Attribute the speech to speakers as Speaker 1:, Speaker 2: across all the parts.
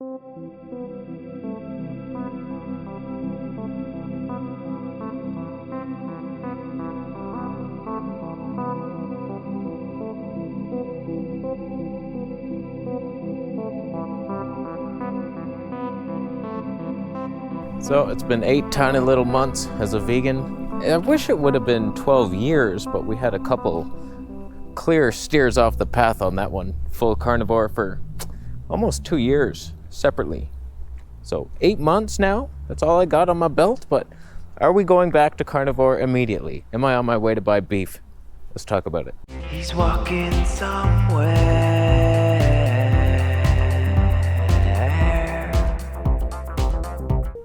Speaker 1: So it's been 8 tiny little months as a vegan. I wish it would have been 12 years, but we had a couple clear steers off the path on that one. Full carnivore for almost 2 years separately. So 8 months now, that's all I got on my belt, but are we going back to carnivore immediately? Am I on my way to buy beef? Let's talk about it.
Speaker 2: He's walking somewhere.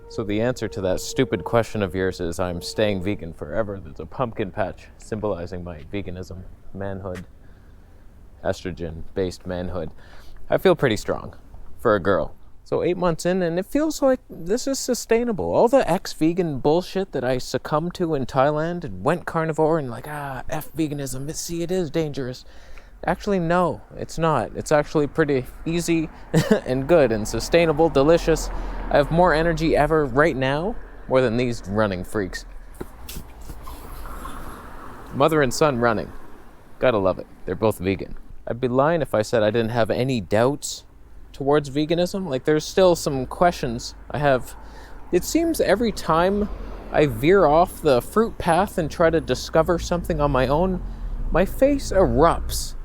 Speaker 1: So the answer to that stupid question of yours is I'm staying vegan forever. There's a pumpkin patch symbolizing my veganism, manhood, estrogen-based manhood. I feel pretty strong for a girl. So 8 months in, and it feels like this is sustainable. All the ex-vegan bullshit that I succumbed to in Thailand and went carnivore and F veganism, see, it is dangerous. Actually, no, it's not. It's actually pretty easy and good and sustainable, delicious. I have more energy ever right now, more than these running freaks. Mother and son running. Gotta love it. They're both vegan. I'd be lying if I said I didn't have any doubts towards veganism. There's still some questions I have. It seems every time I veer off the fruit path and try to discover something on my own, my face erupts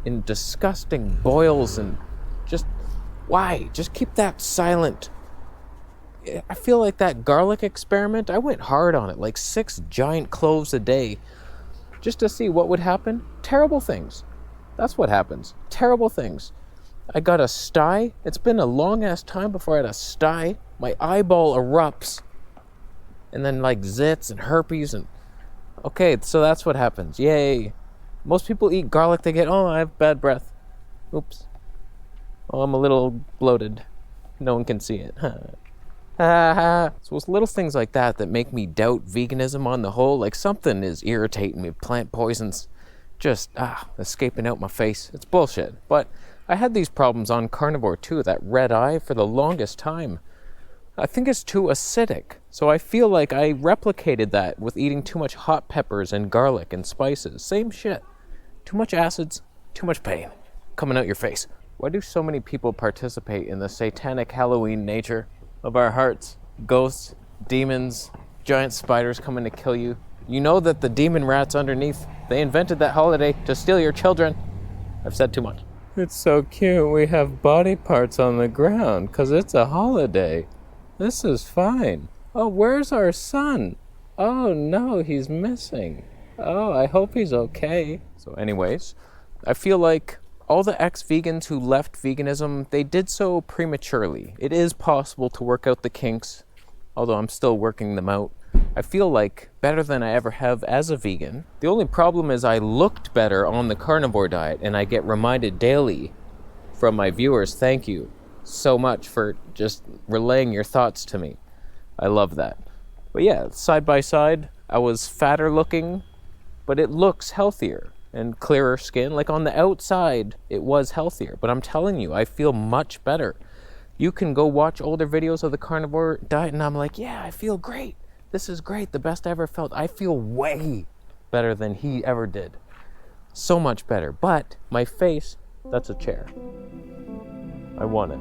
Speaker 1: in disgusting boils and just, why? Just keep that silent. I feel like that garlic experiment, I went hard on it, 6 giant cloves a day, just to see what would happen. Terrible things. That's what happens. Terrible things. I got a sty. It's been a long ass time before I had a sty. My eyeball erupts. And then zits and herpes and... Okay, so that's what happens. Yay. Most people eat garlic, they get, I have bad breath. Oops. I'm a little bloated. No one can see it. So it's little things like that that make me doubt veganism on the whole. Something is irritating me. Plant poisons just escaping out my face. It's bullshit. But I had these problems on carnivore too, that red eye for the longest time. I think it's too acidic. So I feel like I replicated that with eating too much hot peppers and garlic and spices. Same shit. Too much acids, too much pain coming out your face. Why do so many people participate in the satanic Halloween nature of our hearts? Ghosts, demons, giant spiders coming to kill you. You know that the demon rats underneath, they invented that holiday to steal your children. I've said too much. It's so cute. We have body parts on the ground because it's a holiday. This is fine. Oh, where's our son? Oh no, he's missing. Oh, I hope he's okay. So anyways, I feel like all the ex-vegans who left veganism, they did so prematurely. It is possible to work out the kinks, although I'm still working them out. I feel like better than I ever have as a vegan. The only problem is I looked better on the carnivore diet, and I get reminded daily from my viewers, thank you so much for just relaying your thoughts to me. I love that. But yeah, side by side, I was fatter looking, but it looks healthier and clearer skin. On the outside, it was healthier, but I'm telling you, I feel much better. You can go watch older videos of the carnivore diet, and I'm like, yeah, I feel great. This is great, the best I ever felt. I feel way better than he ever did. So much better. But my face, that's a chair. I want it.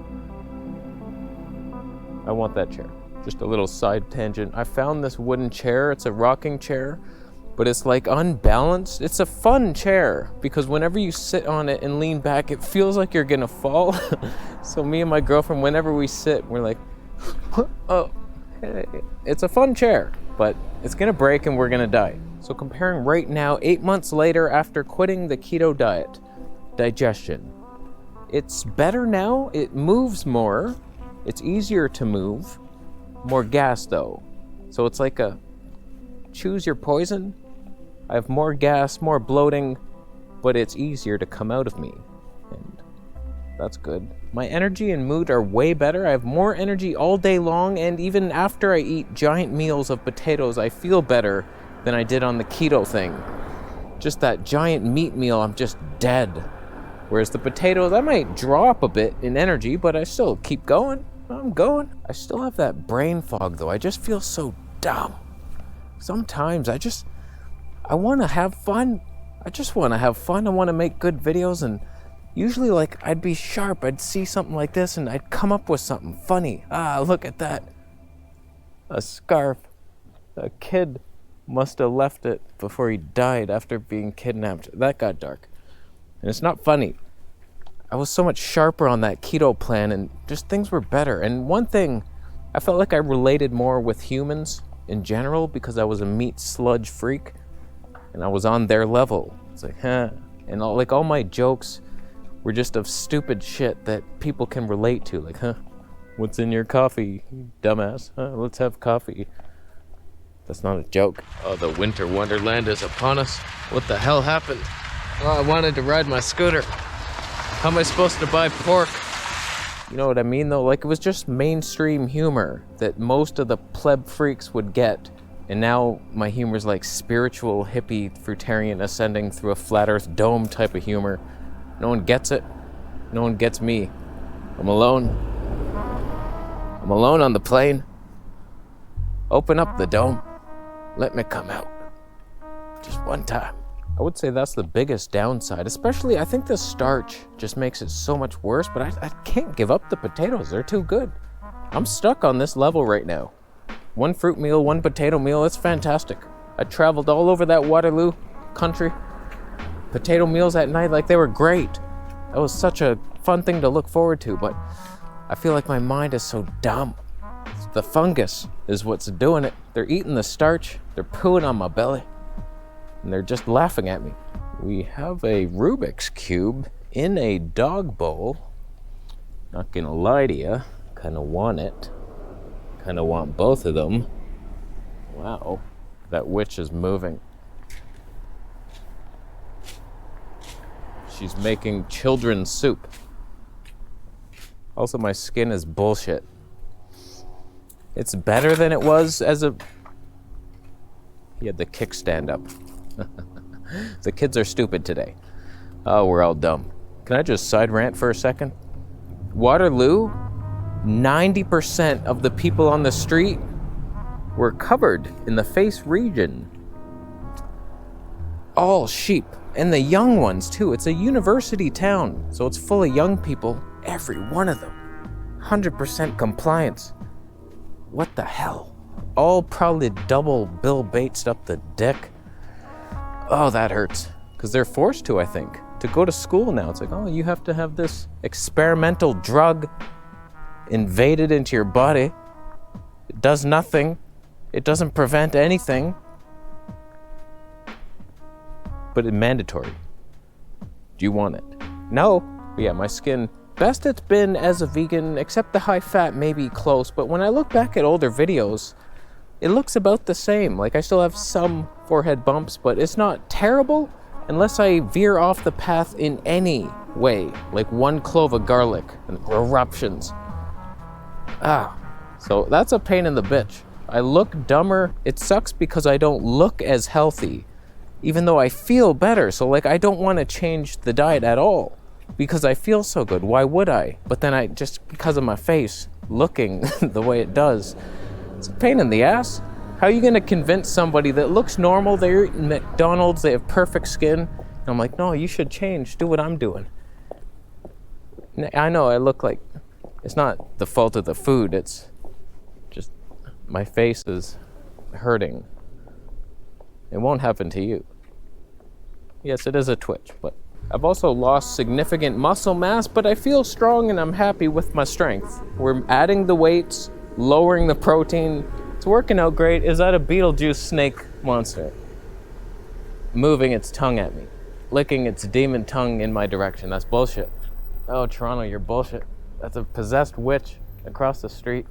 Speaker 1: I want that chair. Just a little side tangent. I found this wooden chair. It's a rocking chair, but it's unbalanced. It's a fun chair because whenever you sit on it and lean back, it feels like you're gonna fall. So me and my girlfriend, whenever we sit, we're like, oh. It's a fun chair, but it's gonna break and we're gonna die. So comparing right now, 8 months later after quitting the keto diet, digestion. It's better now, it moves more, it's easier to move, more gas though. So it's like a choose your poison. I have more gas, more bloating, but it's easier to come out of me. And that's good. My energy and mood are way better. I have more energy all day long, and even after I eat giant meals of potatoes, I feel better than I did on the keto thing. Just that giant meat meal, I'm just dead. Whereas the potatoes, I might drop a bit in energy, but I still keep going. I'm going. I still have that brain fog though. I just feel so dumb. Sometimes I want to have fun. I just want to have fun. I want to make good videos, and usually like I'd be sharp. I'd see something like this and I'd come up with something funny. Look at that. A scarf. A kid must have left it before he died after being kidnapped. That got dark. And it's not funny. I was so much sharper on that keto plan and just things were better. And one thing, I felt like I related more with humans in general because I was a meat sludge freak and I was on their level. It's like, huh. And all my jokes were just of stupid shit that people can relate to. Like, huh, what's in your coffee, you dumbass? Huh, let's have coffee. That's not a joke. Oh, the winter wonderland is upon us. What the hell happened? Oh, I wanted to ride my scooter. How am I supposed to buy pork? You know what I mean though? Like it was just mainstream humor that most of the pleb freaks would get. And now my humor's like spiritual, hippie, fruitarian ascending through a flat earth dome type of humor. No one gets it. No one gets me. I'm alone. I'm alone on the plane. Open up the dome. Let me come out. Just one time. I would say that's the biggest downside, especially I think the starch just makes it so much worse, but I can't give up the potatoes. They're too good. I'm stuck on this level right now. One fruit meal, one potato meal, it's fantastic. I traveled all over that Waterloo country. Potato meals at night, like they were great. That was such a fun thing to look forward to, but I feel like my mind is so dumb. The fungus is what's doing it. They're eating the starch, they're pooing on my belly, and they're just laughing at me. We have a Rubik's Cube in a dog bowl. Not gonna lie to you, kinda want it. Kinda want both of them. Wow, that witch is moving. She's making children's soup. Also, my skin is bullshit. It's better than it was as a... He had the kickstand up. The kids are stupid today. Oh, we're all dumb. Can I just side rant for a second? Waterloo, 90% of the people on the street were covered in the face region. All sheep, and the young ones too. It's a university town, so it's full of young people, every one of them. 100% compliance. What the hell? All probably double Bill Bates'd up the dick. Oh, that hurts. Because they're forced to, I think. To go to school now. It's like, oh, you have to have this experimental drug invaded into your body. It does nothing. It doesn't prevent anything. But it's mandatory. Do you want it? No. But yeah, my skin, best it's been as a vegan, except the high fat may be close. But when I look back at older videos, it looks about the same. Like I still have some forehead bumps, but it's not terrible unless I veer off the path in any way. Like one clove of garlic and eruptions. So that's a pain in the bitch. I look dumber. It sucks because I don't look as healthy, even though I feel better. So like I don't want to change the diet at all because I feel so good. Why would I? But then I just, because of my face looking the way it does, it's a pain in the ass. How are you going to convince somebody that looks normal, they're eating McDonald's, they have perfect skin? And I'm like, no, you should change. Do what I'm doing. I know I look like, it's not the fault of the food. It's just my face is hurting. It won't happen to you. Yes, it is a twitch, but I've also lost significant muscle mass, but I feel strong and I'm happy with my strength. We're adding the weights, lowering the protein. It's working out great. Is that a Beetlejuice snake monster? Moving its tongue at me. Licking its demon tongue in my direction. That's bullshit. Oh, Toronto, you're bullshit. That's a possessed witch across the street.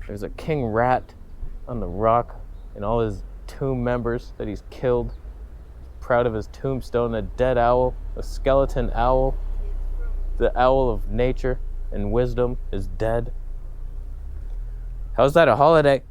Speaker 1: There's a king rat on the rock and all his tomb members that he's killed. Proud of his tombstone, a dead owl, a skeleton owl. The owl of nature and wisdom is dead. How's that a holiday?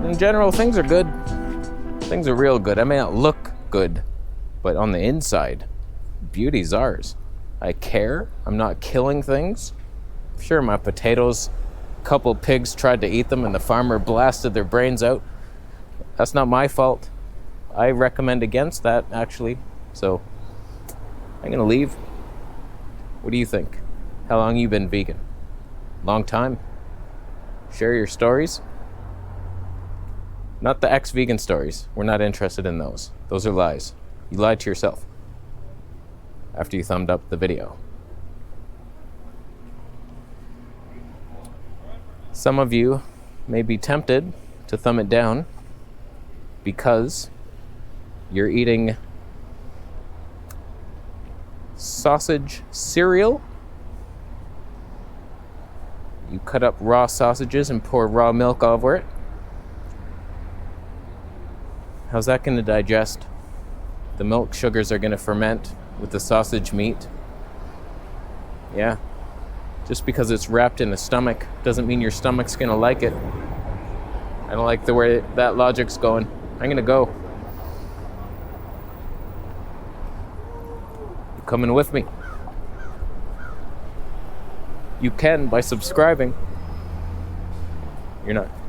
Speaker 1: in general, things are good. Things are real good. I may not look good, but on the inside, beauty's ours. I care. I'm not killing things. Sure, my potatoes, a couple pigs tried to eat them and the farmer blasted their brains out. That's not my fault. I recommend against that, actually. So, I'm gonna leave. What do you think? How long you been vegan? Long time? Share your stories. Not the ex-vegan stories. We're not interested in those. Those are lies. You lied to yourself after you thumbed up the video. Some of you may be tempted to thumb it down because you're eating sausage cereal. You cut up raw sausages and pour raw milk over it. How's that going to digest? The milk sugars are going to ferment with the sausage meat. Yeah. Just because it's wrapped in a stomach doesn't mean your stomach's going to like it. I don't like the way that logic's going. I'm going to go. You coming with me? You can by subscribing. You're not.